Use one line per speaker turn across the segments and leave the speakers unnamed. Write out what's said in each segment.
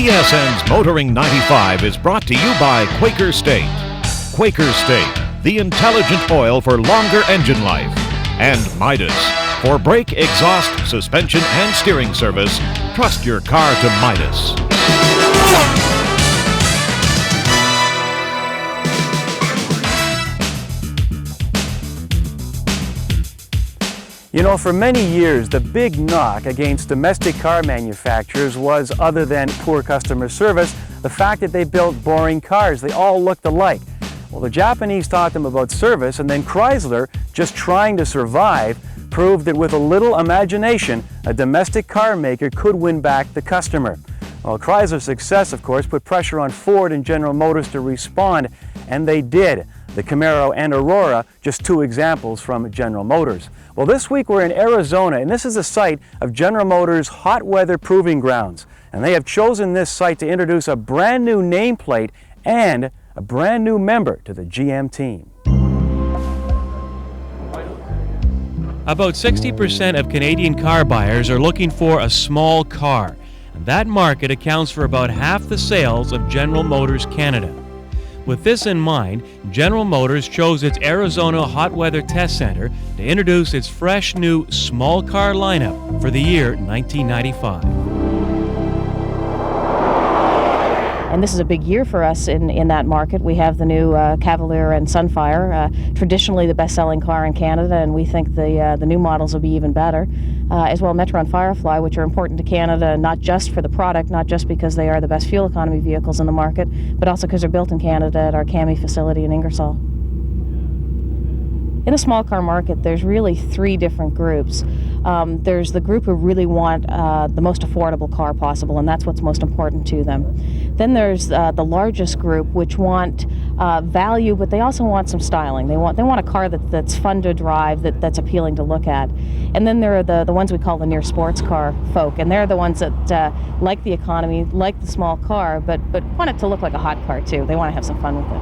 BSN's Motoring 95 is brought to you by Quaker State. Quaker State, the intelligent oil for longer engine life. And Midas. For brake, exhaust, suspension, and steering service, trust your car to Midas.
You know, for many years, the big knock against domestic car manufacturers was, other than poor customer service, the fact that they built boring cars. They all looked alike. Well, the Japanese taught them about service, and then Chrysler, just trying to survive, proved that with a little imagination, a domestic car maker could win back the customer. Well, Chrysler's success, of course, put pressure on Ford and General Motors to respond, and they did. The Camaro and Aurora, just two examples from General Motors. Well, this week we're in Arizona, and this is the site of General Motors' hot weather proving grounds. And they have chosen this site to introduce a brand new nameplate and a brand new member to the GM team.
About 60% of Canadian car buyers are looking for a small car. And that market accounts for about half the sales of General Motors Canada. With this in mind, General Motors chose its Arizona Hot Weather Test Center to introduce its fresh new small car lineup for the year 1995.
And this is a big year for us in that market. We have the new Cavalier and Sunfire, traditionally the best-selling car in Canada, and we think the new models will be even better. As well, Metro and Firefly, which are important to Canada, not just for the product, not just because they are the best fuel economy vehicles in the market, but also because they're built in Canada at our CAMI facility in Ingersoll. In the small car market, there's really three different groups. There's the group who really want the most affordable car possible, and that's what's most important to them. Then there's the largest group, which want value, but they also want some styling. They want a car that's fun to drive, that's appealing to look at. And then there are the ones we call the near sports car folk, and they're the ones that like the economy, like the small car, but want it to look like a hot car too. They want to have some fun with it.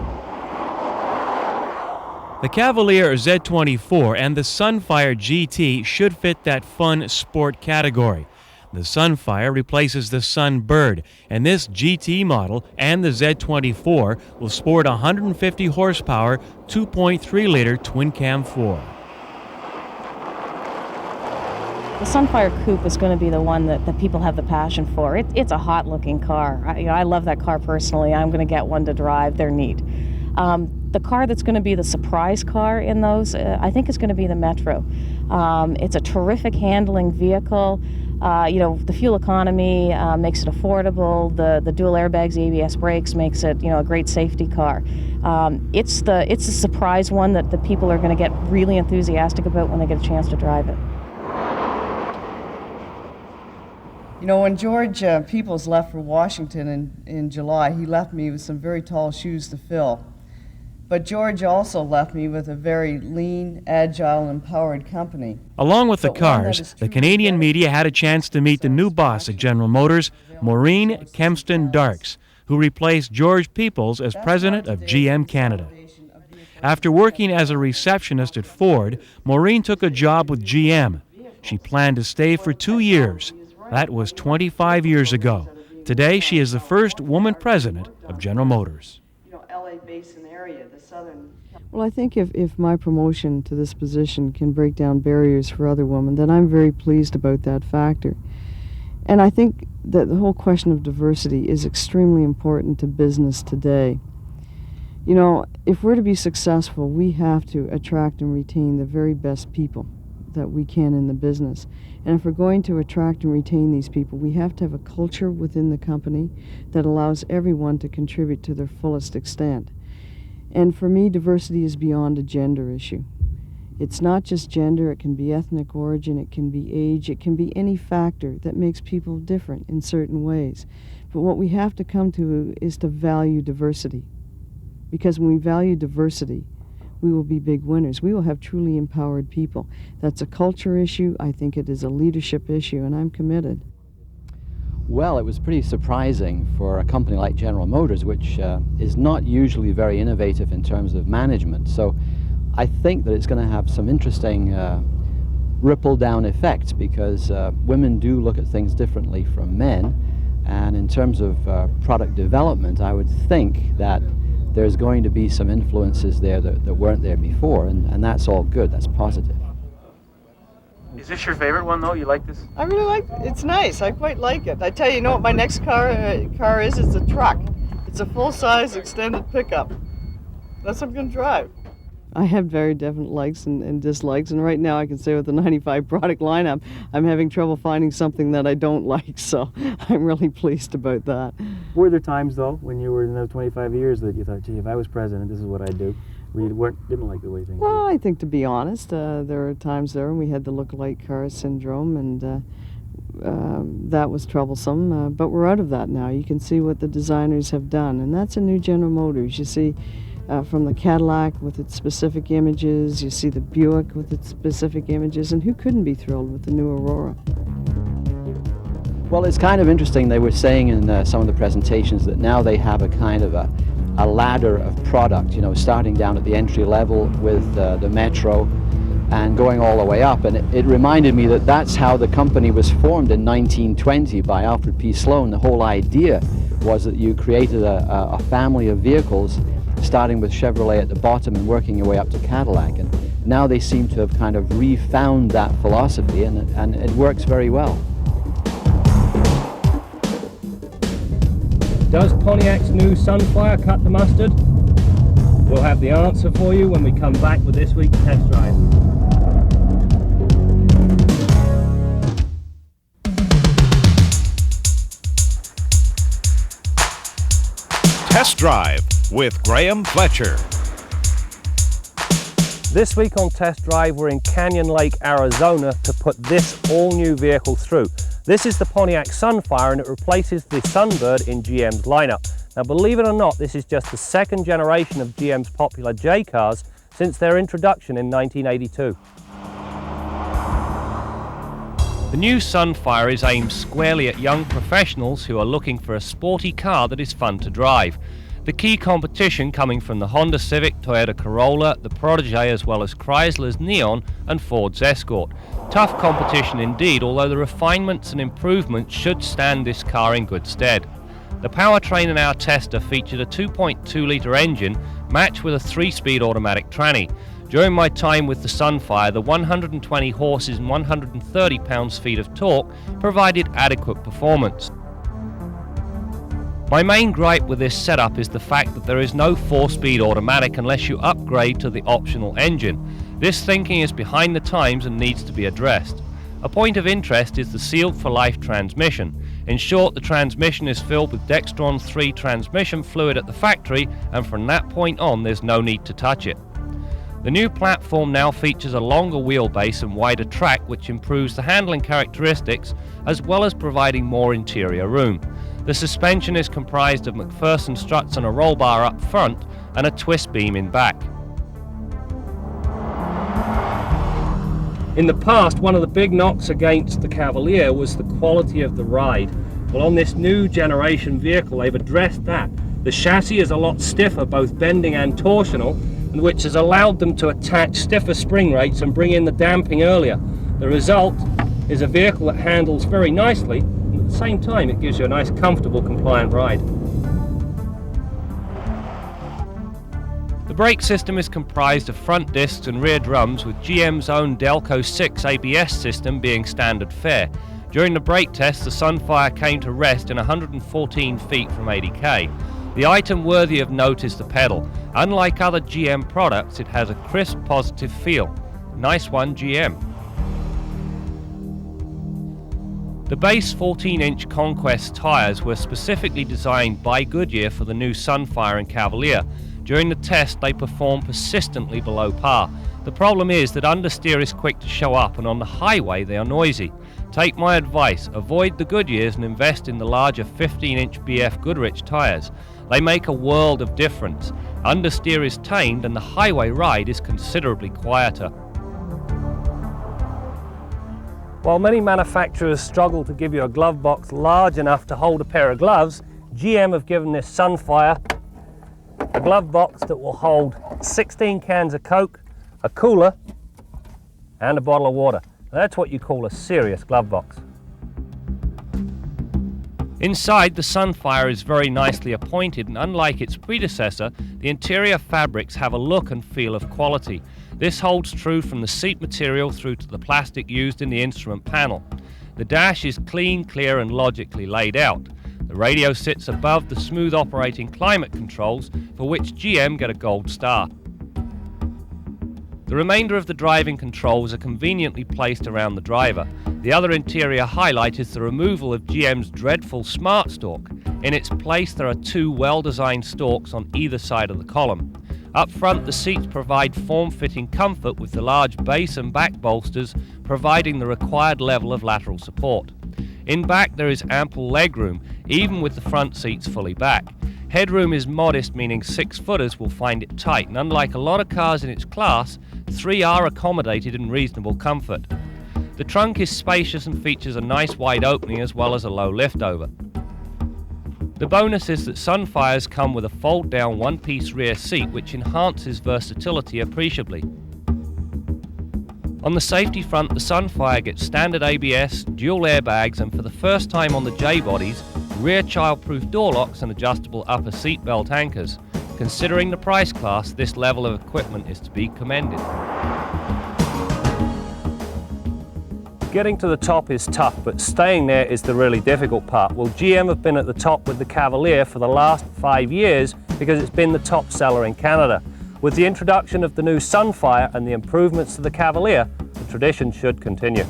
The Cavalier Z24 and the Sunfire GT should fit that fun sport category. The Sunfire replaces the Sunbird, and this GT model and the Z24 will sport 150 horsepower, 2.3-liter twin-cam 4.
The Sunfire Coupe is going to be the one that people have the passion for. It's a hot-looking car. I love that car personally. I'm going to get one to drive. They're neat. The car that's going to be the surprise car in those, I think, is going to be the Metro. It's a terrific handling vehicle. The fuel economy makes it affordable. The dual airbags, the ABS brakes makes it, a great safety car. It's a surprise one that the people are going to get really enthusiastic about when they get a chance to drive it.
When George Peoples left for Washington in July, he left me with some very tall shoes to fill. But George also left me with a very lean, agile, and empowered company.
Along with the cars, the Canadian media had a chance to meet the new boss at General Motors, Maureen Kempston Darks, who replaced George Peoples as president of GM Canada. After working as a receptionist at Ford, Maureen took a job with GM. She planned to stay for 2 years. That was 25 years ago. Today, she is the first woman president of General Motors.
LA Basin area, the southern...
Well, I think if my promotion to this position can break down barriers for other women, then I'm very pleased about that factor. And I think that the whole question of diversity is extremely important to business today. If we're to be successful, we have to attract and retain the very best people that we can in the business. And if we're going to attract and retain these people, we have to have a culture within the company that allows everyone to contribute to their fullest extent. And for me, diversity is beyond a gender issue. It's not just gender, it can be ethnic origin, it can be age, it can be any factor that makes people different in certain ways. But what we have to come to is to value diversity. Because when we value diversity, we will be big winners. We will have truly empowered people. That's a culture issue. I think it is a leadership issue, and I'm committed.
Well, it was pretty surprising for a company like General Motors, which is not usually very innovative in terms of management. So I think that it's going to have some interesting ripple-down effects, because women do look at things differently from men. And in terms of product development, I would think that there's going to be some influences there that weren't there before, and that's all good, that's positive.
Is this your favorite one, though? You like this?
I really like it. It's nice. I quite like it. I tell you, what my next car is? It's a truck. It's a full-size extended pickup. That's what I'm going to drive.
I have very definite likes and dislikes, and right now I can say with the 95 product lineup, I'm having trouble finding something that I don't like, so I'm really pleased about that.
Were there times, though, when you were in those 25 years that you thought, gee, if I was president, this is what I'd do? Where you didn't like the way things were?
Well, I think, to be honest, there are times there when we had the look-alike car syndrome, and that was troublesome, but we're out of that now. You can see what the designers have done, and that's a new General Motors. You see from the Cadillac with its specific images, you see the Buick with its specific images, and who couldn't be thrilled with the new Aurora?
Well, it's kind of interesting. They were saying in some of the presentations that now they have a kind of a ladder of product, you know, starting down at the entry level with the Metro and going all the way up. And it reminded me that that's how the company was formed in 1920 by Alfred P. Sloan. The whole idea was that you created a family of vehicles, starting with Chevrolet at the bottom and working your way up to Cadillac. And now they seem to have kind of refound that philosophy, and it works very well.
Does Pontiac's new Sunfire cut the mustard? We'll have the answer for you when we come back with this week's test drive.
Test Drive with Graham Fletcher.
This week on Test Drive, we're in Canyon Lake, Arizona to put this all-new vehicle through. This is the Pontiac Sunfire, and it replaces the Sunbird in GM's lineup. Now, believe it or not, this is just the second generation of GM's popular J cars since their introduction in 1982.
The new Sunfire is aimed squarely at young professionals who are looking for a sporty car that is fun to drive. The key competition coming from the Honda Civic, Toyota Corolla, the Protege, as well as Chrysler's Neon and Ford's Escort. Tough competition indeed, although the refinements and improvements should stand this car in good stead. The powertrain in our tester featured a 2.2-litre engine matched with a 3-speed automatic tranny. During my time with the Sunfire, the 120 horses and 130 pounds-feet of torque provided adequate performance. My main gripe with this setup is the fact that there is no 4-speed automatic unless you upgrade to the optional engine. This thinking is behind the times and needs to be addressed. A point of interest is the Sealed for Life transmission. In short, the transmission is filled with Dextron 3 transmission fluid at the factory, and from that point on there's no need to touch it. The new platform now features a longer wheelbase and wider track, which improves the handling characteristics as well as providing more interior room. The suspension is comprised of McPherson struts and a roll bar up front and a twist beam in back.
In the past, one of the big knocks against the Cavalier was the quality of the ride. Well, on this new generation vehicle, they've addressed that. The chassis is a lot stiffer, both bending and torsional, which has allowed them to attach stiffer spring rates and bring in the damping earlier. The result is a vehicle that handles very nicely, and at the same time it gives you a nice, comfortable, compliant ride.
The brake system is comprised of front discs and rear drums, with GM's own Delco 6 ABS system being standard fare. During the brake test, the Sunfire came to rest in 114 feet from 80k. The item worthy of note is the pedal. Unlike other GM products, it has a crisp, positive feel. Nice one, GM. The base 14-inch Conquest tyres were specifically designed by Goodyear for the new Sunfire and Cavalier. During the test, they performed persistently below par. The problem is that understeer is quick to show up, and on the highway they are noisy. Take my advice, avoid the Goodyears and invest in the larger 15-inch BF Goodrich tyres. They make a world of difference. Understeer is tamed and the highway ride is considerably quieter.
While many manufacturers struggle to give you a glove box large enough to hold a pair of gloves, GM have given this Sunfire a glove box that will hold 16 cans of Coke, a cooler, and a bottle of water. That's what you call a serious glove box. Inside, the Sunfire is very nicely appointed, and unlike its predecessor, the interior fabrics have a look and feel of quality. This holds true from the seat material through to the plastic used in the instrument panel. The dash is clean, clear and logically laid out. The radio sits above the smooth operating climate controls, for which GM get a gold star. The remainder of the driving controls are conveniently placed around the driver. The other interior highlight is the removal of GM's dreadful smart stalk. In its place there are two well-designed stalks on either side of the column. Up front, the seats provide form-fitting comfort with the large base and back bolsters providing the required level of lateral support. In back there is ample legroom, even with the front seats fully back. Headroom is modest, meaning 6-footers will find it tight, and unlike a lot of cars in its class, 3 are accommodated in reasonable comfort. The trunk is spacious and features a nice wide opening as well as a low liftover. The bonus is that Sunfires come with a fold-down one-piece rear seat which enhances versatility appreciably. On the safety front, the Sunfire gets standard ABS, dual airbags, and for the first time on the J-bodies, rear child-proof door locks and adjustable upper seat belt anchors. Considering the price class, this level of equipment is to be commended. Getting to the top is tough, but staying there is the really difficult part. Well, GM have been at the top with the Cavalier for the last 5 years because it's been the top seller in Canada. With the introduction of the new Sunfire and the improvements to the Cavalier, the tradition should continue.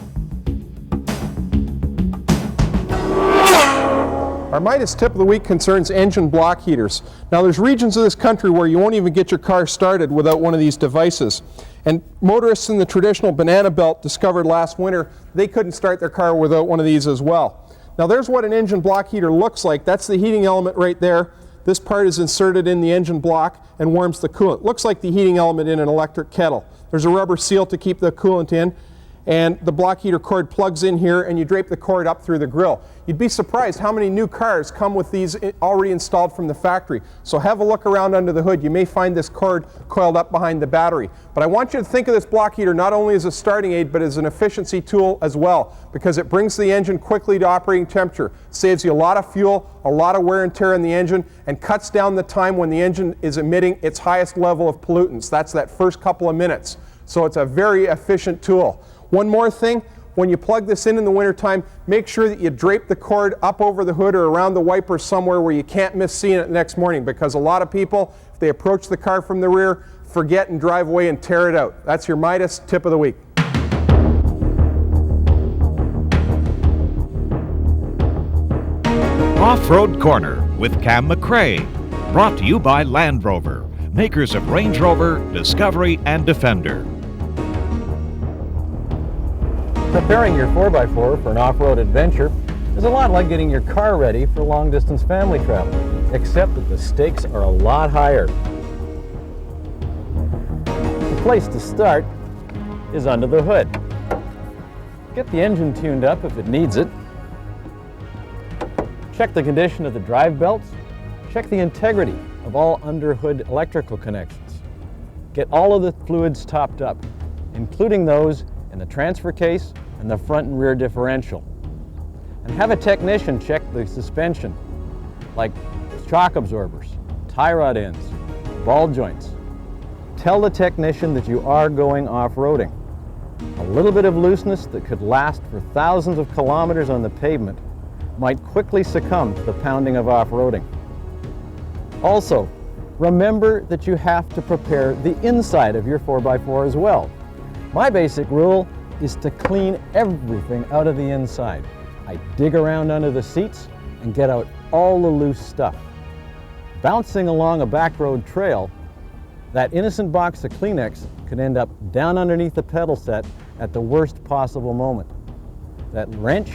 Our Midas tip of the week concerns engine block heaters. Now there's regions of this country where you won't even get your car started without one of these devices. And motorists in the traditional banana belt discovered last winter they couldn't start their car without one of these as well. Now there's what an engine block heater looks like. That's the heating element right there. This part is inserted in the engine block and warms the coolant. Looks like the heating element in an electric kettle. There's a rubber seal to keep the coolant in, and the block heater cord plugs in here and you drape the cord up through the grill. You'd be surprised how many new cars come with these already installed from the factory. So have a look around under the hood. You may find this cord coiled up behind the battery. But I want you to think of this block heater not only as a starting aid but as an efficiency tool as well, because it brings the engine quickly to operating temperature, saves you a lot of fuel, a lot of wear and tear in the engine, and cuts down the time when the engine is emitting its highest level of pollutants. That's that first couple of minutes. So it's a very efficient tool. One more thing, when you plug this in the wintertime, make sure that you drape the cord up over the hood or around the wiper somewhere where you can't miss seeing it next morning, because a lot of people, if they approach the car from the rear, forget and drive away and tear it out. That's your Midas tip of the week.
Off-Road Corner with Cam McRae. Brought to you by Land Rover, makers of Range Rover, Discovery, and Defender.
Preparing your 4x4 for an off-road adventure is a lot like getting your car ready for long-distance family travel, except that the stakes are a lot higher. The place to start is under the hood. Get the engine tuned up if it needs it. Check the condition of the drive belts. Check the integrity of all under-hood electrical connections. Get all of the fluids topped up, including those in the transfer case and the front and rear differential. And have a technician check the suspension, like shock absorbers, tie rod ends, ball joints. Tell the technician that you are going off-roading. A little bit of looseness that could last for thousands of kilometers on the pavement might quickly succumb to the pounding of off-roading. Also, remember that you have to prepare the inside of your 4x4 as well. My basic rule is to clean everything out of the inside. I dig around under the seats and get out all the loose stuff. Bouncing along a back road trail, that innocent box of Kleenex could end up down underneath the pedal set at the worst possible moment. That wrench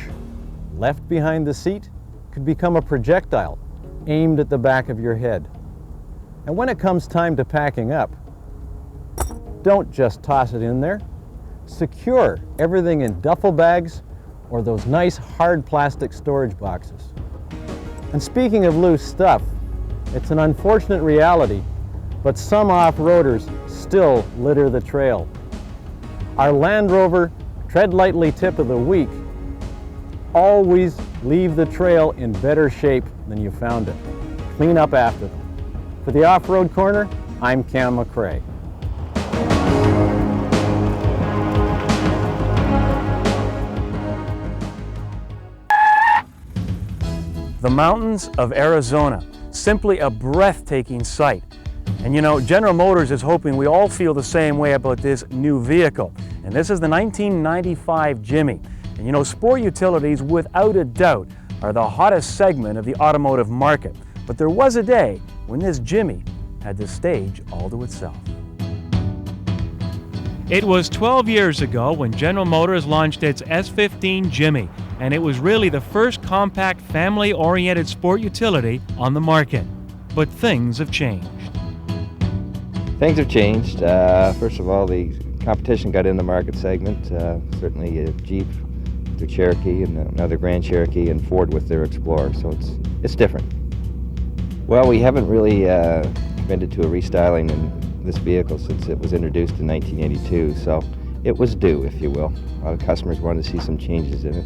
left behind the seat could become a projectile aimed at the back of your head. And when it comes time to packing up, don't just toss it in there. Secure everything in duffel bags or those nice hard plastic storage boxes. And speaking of loose stuff, it's an unfortunate reality, but some off-roaders still litter the trail. Our Land Rover Tread Lightly tip of the week: always leave the trail in better shape than you found it. Clean up after them. For the Off-Road Corner, I'm Cam McRae. The mountains of Arizona, simply a breathtaking sight. And you know, General Motors is hoping we all feel the same way about this new vehicle. And this is the 1995 Jimmy. And you know, sport utilities, without a doubt, are the hottest segment of the automotive market. But there was a day when this Jimmy had the stage all to itself.
It was 12 years ago when General Motors launched its S15 Jimmy, and it was really the first compact family-oriented sport utility on the market. But things have changed.
Things have changed. First of all, the competition got in the market segment. Certainly Jeep with their Cherokee and another Grand Cherokee, and Ford with their Explorer, so it's different. Well, we haven't really committed to a restyling in this vehicle since it was introduced in 1982, so it was due, if you will. A lot of customers wanted to see some changes in it.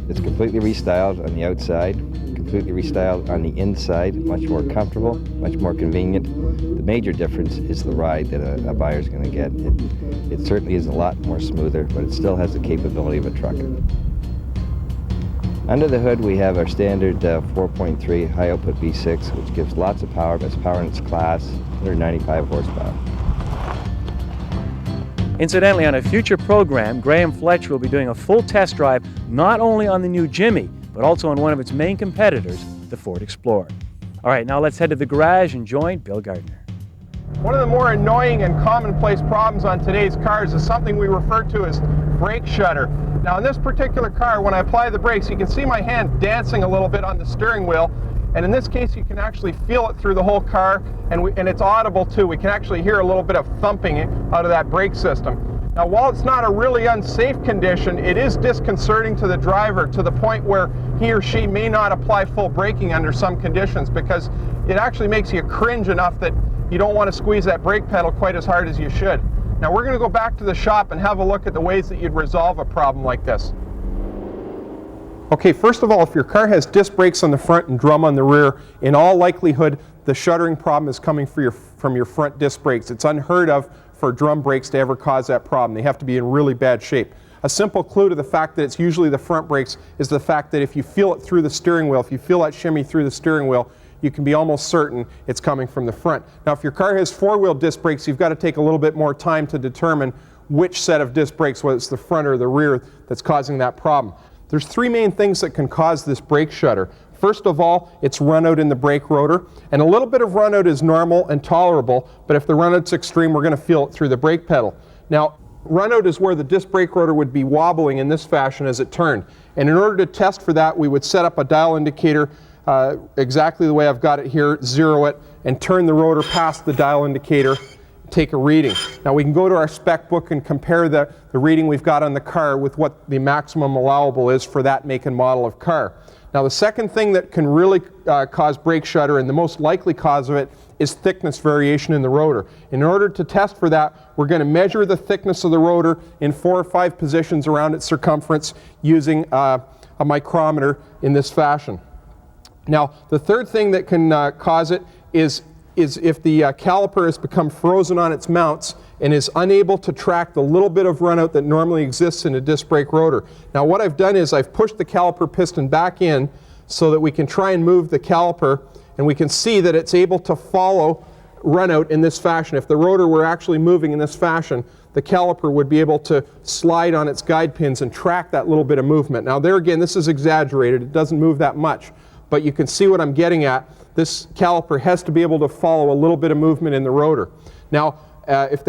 It's completely restyled on the outside, completely restyled on the inside, much more comfortable, much more convenient. The major difference is the ride that a buyer's going to get. It certainly is a lot more smoother, but it still has the capability of a truck. Under the hood, we have our standard 4.3 high-output V6, which gives lots of power, best power in its class, 195 horsepower.
Incidentally, on a future program, Graham Fletcher will be doing a full test drive not only on the new Jimmy, but also on one of its main competitors, the Ford Explorer. All right, now let's head to the garage and join Bill Gardner.
One of the more annoying and commonplace problems on today's cars is something we refer to as brake shudder. Now in this particular car, when I apply the brakes, you can see my hand dancing a little bit on the steering wheel, and in this case you can actually feel it through the whole car, and it's audible too. We can actually hear a little bit of thumping out of that brake system. Now while it's not a really unsafe condition, it is disconcerting to the driver to the point where he or she may not apply full braking under some conditions, because it actually makes you cringe enough that you don't want to squeeze that brake pedal quite as hard as you should. Now we're going to go back to the shop and have a look at the ways that you'd resolve a problem like this. Okay, first of all, if your car has disc brakes on the front and drum on the rear, in all likelihood the shuddering problem is coming from your front disc brakes. It's unheard of for drum brakes to ever cause that problem. They have to be in really bad shape. A simple clue to the fact that it's usually the front brakes is the fact that if you feel it through the steering wheel, if you feel that shimmy through the steering wheel, you can be almost certain it's coming from the front. Now if your car has four-wheel disc brakes, you've got to take a little bit more time to determine which set of disc brakes, whether it's the front or the rear, that's causing that problem. There's three main things that can cause this brake shudder. First of all, it's runout in the brake rotor, and a little bit of runout is normal and tolerable, but if the runout's extreme, we're going to feel it through the brake pedal. Now, runout is where the disc brake rotor would be wobbling in this fashion as it turned, and in order to test for that, we would set up a dial indicator exactly the way I've got it here, zero it, and turn the rotor past the dial indicator, take a reading. Now we can go to our spec book and compare the reading we've got on the car with what the maximum allowable is for that make and model of car. Now the second thing that can really cause brake shudder, and the most likely cause of it, is thickness variation in the rotor. In order to test for that, we're going to measure the thickness of the rotor in 4 or 5 positions around its circumference using a micrometer in this fashion. Now the third thing that can cause it is if the caliper has become frozen on its mounts and is unable to track the little bit of runout that normally exists in a disc brake rotor. Now what I've done is I've pushed the caliper piston back in so that we can try and move the caliper, and we can see that it's able to follow runout in this fashion. If the rotor were actually moving in this fashion, the caliper would be able to slide on its guide pins and track that little bit of movement. Now there again, this is exaggerated. It doesn't move that much, but you can see what I'm getting at. This caliper has to be able to follow a little bit of movement in the rotor. Now, if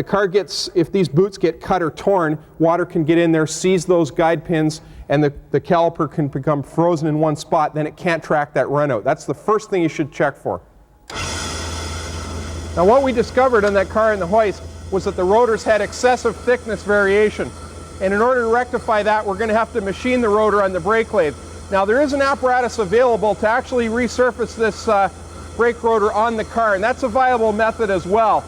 these boots get cut or torn, water can get in there, seize those guide pins, and the caliper can become frozen in one spot. Then it can't track that runout. That's the first thing you should check for. Now, what we discovered on that car in the hoist was that the rotors had excessive thickness variation. And in order to rectify that, we're going to have to machine the rotor on the brake lathe. Now there is an apparatus available to actually resurface this brake rotor on the car, and that's a viable method as well.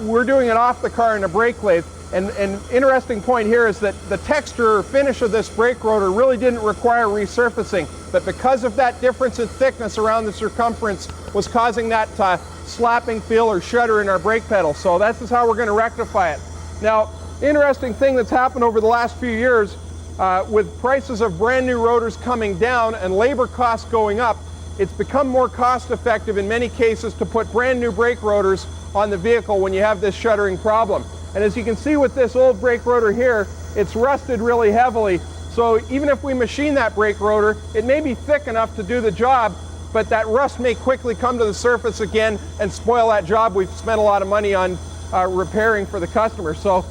We're doing it off the car in a brake lathe, And an interesting point here is that the texture or finish of this brake rotor really didn't require resurfacing, but because of that difference in thickness around the circumference was causing that slapping feel or shudder in our brake pedal. So this is how we're going to rectify it. Now, interesting thing that's happened over the last few years with prices of brand new rotors coming down and labor costs going up, it's become more cost effective in many cases to put brand new brake rotors on the vehicle when you have this shuddering problem. And as you can see with this old brake rotor here, it's rusted really heavily. So even if we machine that brake rotor, it may be thick enough to do the job, but that rust may quickly come to the surface again and spoil that job we've spent a lot of money on repairing for the customer. So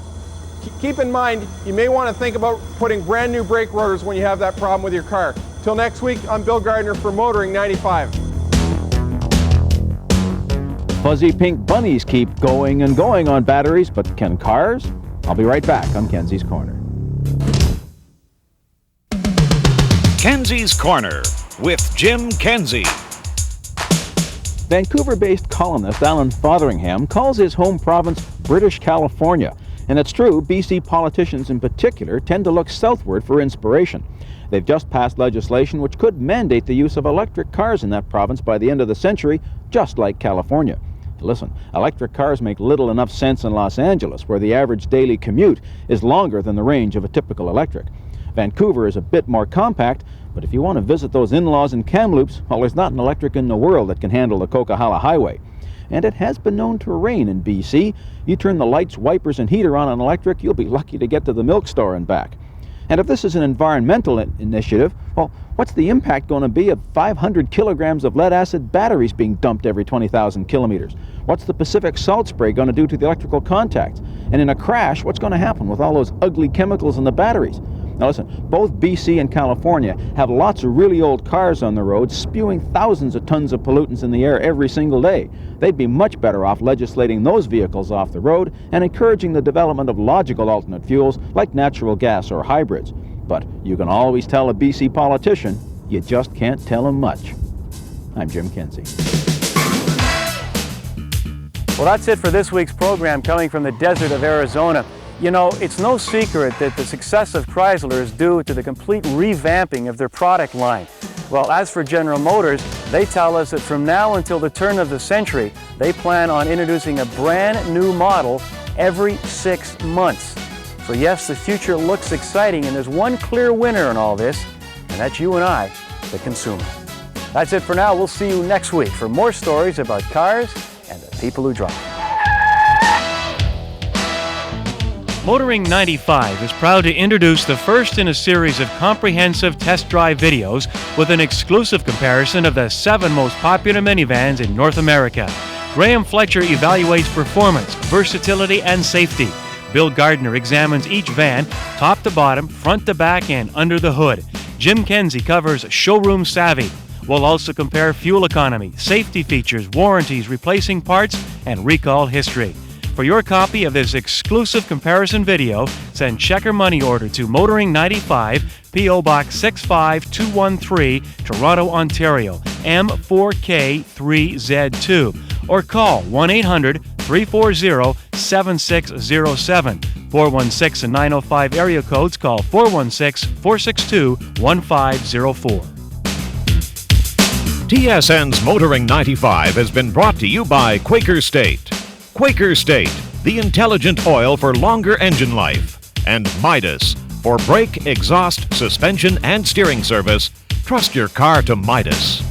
keep in mind, you may want to think about putting brand new brake rotors when you have that problem with your car. Till next week, I'm Bill Gardner for Motoring 95.
Fuzzy pink bunnies keep going and going on batteries, but can cars? I'll be right back on Kenzie's Corner.
Kenzie's Corner with Jim Kenzie.
Vancouver-based columnist Alan Fotheringham calls his home province British California. And it's true, BC politicians in particular tend to look southward for inspiration. They've just passed legislation which could mandate the use of electric cars in that province by the end of the century, just like California. Listen, electric cars make little enough sense in Los Angeles, where the average daily commute is longer than the range of a typical electric. Vancouver is a bit more compact, but if you want to visit those in-laws in Kamloops, well, there's not an electric in the world that can handle the Coquihalla Highway. And it has been known to rain in BC. You turn the lights, wipers, and heater on an electric, you'll be lucky to get to the milk store and back. And if this is an environmental initiative, well, what's the impact going to be of 500 kilograms of lead-acid batteries being dumped every 20,000 kilometers? What's the Pacific salt spray going to do to the electrical contacts? And in a crash, what's going to happen with all those ugly chemicals in the batteries? Now listen, both BC and California have lots of really old cars on the road spewing thousands of tons of pollutants in the air every single day. They'd be much better off legislating those vehicles off the road and encouraging the development of logical alternate fuels like natural gas or hybrids. But you can always tell a BC politician, you just can't tell him much. I'm Jim Kenzie.
Well, that's it for this week's program coming from the desert of Arizona. You know, it's no secret that the success of Chrysler is due to the complete revamping of their product line. Well, as for General Motors, they tell us that from now until the turn of the century, they plan on introducing a brand new model every 6 months. So yes, the future looks exciting, and there's one clear winner in all this, and that's you and I, the consumer. That's it for now. We'll see you next week for more stories about cars and the people who drive.
Motoring 95 is proud to introduce the first in a series of comprehensive test drive videos with an exclusive comparison of the 7 most popular minivans in North America. Graham Fletcher evaluates performance, versatility, and safety. Bill Gardner examines each van, top to bottom, front to back, and under the hood. Jim Kenzie covers showroom savvy. We'll also compare fuel economy, safety features, warranties, replacing parts, and recall history. For your copy of this exclusive comparison video, send check or money order to Motoring 95, P.O. Box 65213, Toronto, Ontario, M4K3Z2, or call 1-800-340-7607. 416 and 905 area codes, call 416-462-1504.
TSN's Motoring 95 has been brought to you by Quaker State. Quaker State, the intelligent oil for longer engine life. And Midas, for brake, exhaust, suspension, and steering service. Trust your car to Midas.